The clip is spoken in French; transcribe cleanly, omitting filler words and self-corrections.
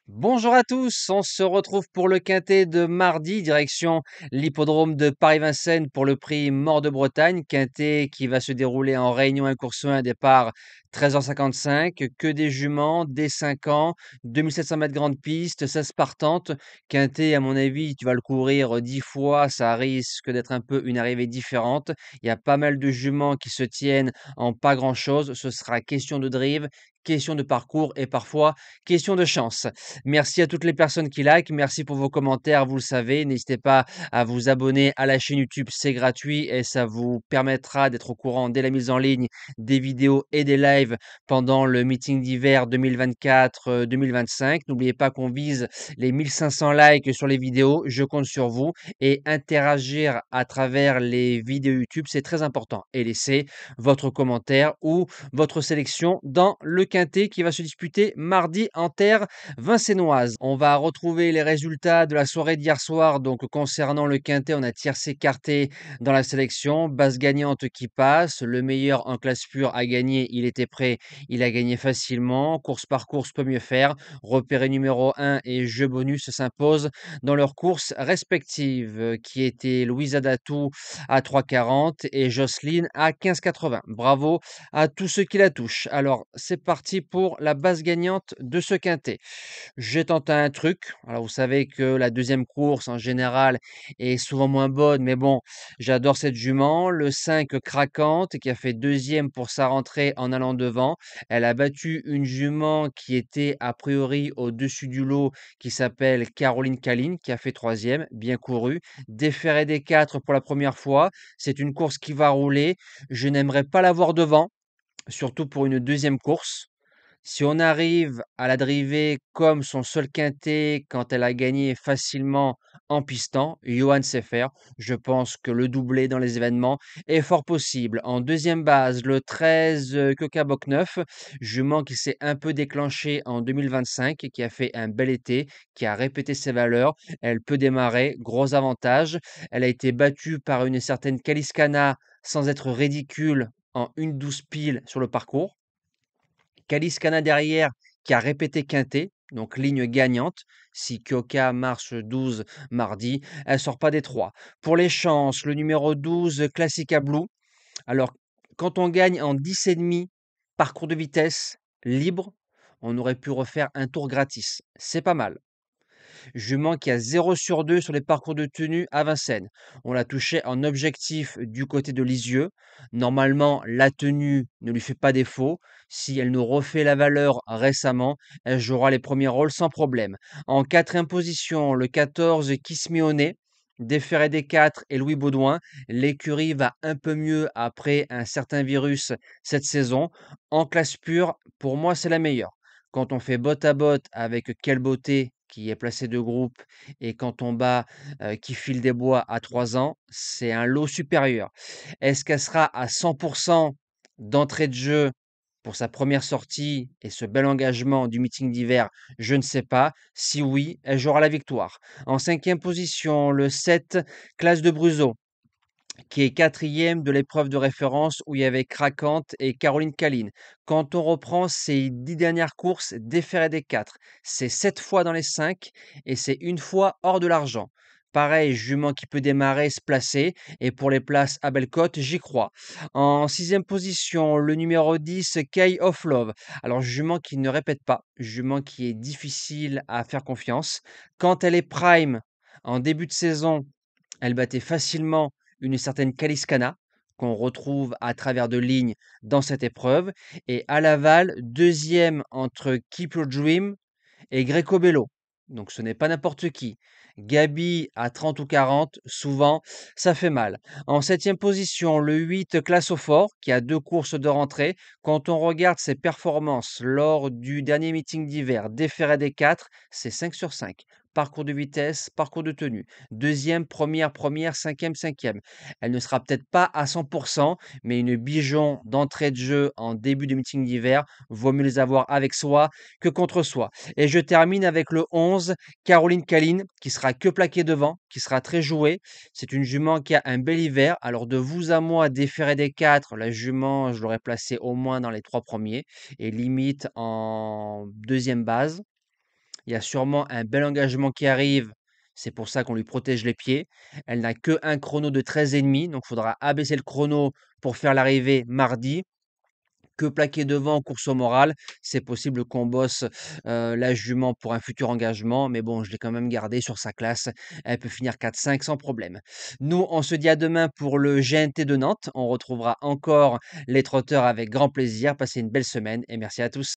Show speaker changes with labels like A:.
A: Bonjour à tous, on se retrouve pour le quintet de mardi, direction l'hippodrome de Paris-Vincennes pour le prix Mort de Bretagne, quintet qui va se dérouler en Réunion 1 course 1, départ 13h55, que des juments, des 5 ans, 2700 mètres grande piste, 16 partantes, quintet à mon avis tu vas le courir 10 fois, ça risque d'être un peu une arrivée différente, il y a pas mal de juments qui se tiennent en pas grand chose, ce sera question de drive, question de parcours et parfois question de chance. Merci à toutes les personnes qui likent. Merci pour vos commentaires. Vous le savez, n'hésitez pas à vous abonner à la chaîne YouTube. C'est gratuit et ça vous permettra d'être au courant dès la mise en ligne des vidéos et des lives pendant le meeting d'hiver 2024-2025. N'oubliez pas qu'on vise les 1500 likes sur les vidéos. Je compte sur vous et interagir à travers les vidéos YouTube, c'est très important. Et laissez votre commentaire ou votre sélection dans le quintet qui va se disputer mardi en terre vincénoise. On va retrouver les résultats de la soirée d'hier soir. Donc, concernant le quintet, on a tiercé écarté dans la sélection. Base gagnante qui passe. Le meilleur en classe pure a gagné. Il était prêt. Il a gagné facilement. Course par course peut mieux faire. Repéré numéro 1 et jeu bonus s'imposent dans leurs courses respectives, qui étaient Louisa Datou à 3,40 et Jocelyne à 15,80. Bravo à tous ceux qui la touchent. Alors, c'est parti pour la base gagnante de ce quintet. J'ai tenté un truc. Alors, vous savez que la deuxième course, en général, est souvent moins bonne, mais bon, j'adore cette jument. Le 5 craquante, qui a fait deuxième pour sa rentrée en allant devant. Elle a battu une jument qui était a priori au-dessus du lot, qui s'appelle Caroline Caline, qui a fait troisième, bien couru. Déféré des 4 pour la première fois. C'est une course qui va rouler. Je n'aimerais pas l'avoir devant, surtout pour une deuxième course. Si on arrive à la driver comme son seul quintet quand elle a gagné facilement en pistant, Johan sait faire. Je pense que le doublé dans les événements est fort possible. En deuxième base, le 13 Coca-Boc 9, jument qui s'est un peu déclenché en 2025 et qui a fait un bel été, qui a répété ses valeurs. Elle peut démarrer, gros avantage. Elle a été battue par une certaine Kaliskana sans être ridicule en 1,12 pile sur le parcours. Kaliskana derrière qui a répété quintet, donc ligne gagnante. Si Kyoka marche 12 mardi, elle sort pas des 3. Pour les chances, le numéro 12, Classica Blue. Alors, quand on gagne en 10,5 parcours de vitesse libre, on aurait pu refaire un tour gratis. C'est pas mal. Jument qui a 0 sur 2 sur les parcours de tenue à Vincennes. On l'a touché en objectif du côté de Lisieux. Normalement, la tenue ne lui fait pas défaut. Si elle nous refait la valeur récemment, elle jouera les premiers rôles sans problème. En quatrième position, le 14 Kismione. Déféré des 4 et Louis Baudouin. L'écurie va un peu mieux après un certain virus cette saison. En classe pure, pour moi, c'est la meilleure. Quand on fait botte à botte avec Quelle Beauté, qui est placé de groupe, et quand on bat Qui file des bois à 3 ans, c'est un lot supérieur. Est-ce qu'elle sera à 100% d'entrée de jeu pour sa première sortie et ce bel engagement du meeting d'hiver? Je ne sais pas. Si oui, elle jouera la victoire. En cinquième position, le 7, Classe de Bruzo, qui est quatrième de l'épreuve de référence où il y avait Craquante et Caroline Caline. Quand on reprend ces 10 dernières courses, déféré des 4, c'est 7 fois dans les 5 et c'est une fois hors de l'argent. Pareil, jument qui peut démarrer, se placer. Et pour les places à belle cote, j'y crois. En sixième position, le numéro 10, Kay of Love. Alors, jument qui ne répète pas, jument qui est difficile à faire confiance. Quand elle est prime, en début de saison, elle battait facilement une certaine Kaliskana, qu'on retrouve à travers de lignes dans cette épreuve. Et à l'aval, deuxième entre Keep Your Dream et Greco Bello. Donc ce n'est pas n'importe qui. Gabi à 30 ou 40, souvent, ça fait mal. En septième position, le 8 Classe au Fort, qui a 2 courses de rentrée. Quand on regarde ses performances lors du dernier meeting d'hiver, déféré des 4, c'est 5 sur 5. parcours de vitesse, parcours de tenue. Deuxième, première, première, cinquième, cinquième. Elle ne sera peut-être pas à 100%, mais une bijon d'entrée de jeu en début de meeting d'hiver, vaut mieux les avoir avec soi que contre soi. Et je termine avec le 11, Caroline Caline, qui sera que plaquée devant, qui sera très jouée. C'est une jument qui a un bel hiver. Alors de vous à moi, déféré des 4, la jument, je l'aurais placée au moins dans les 3 premiers et limite en deuxième base. Il y a sûrement un bel engagement qui arrive. C'est pour ça qu'on lui protège les pieds. Elle n'a que un chrono de 13,5, donc il faudra abaisser le chrono pour faire l'arrivée mardi. Que plaquer devant, course au moral, c'est possible qu'on bosse la jument pour un futur engagement, mais bon, je l'ai quand même gardée sur sa classe. Elle peut finir 4-5 sans problème. Nous, on se dit à demain pour le GNT de Nantes. On retrouvera encore les trotteurs avec grand plaisir. Passez une belle semaine et merci à tous.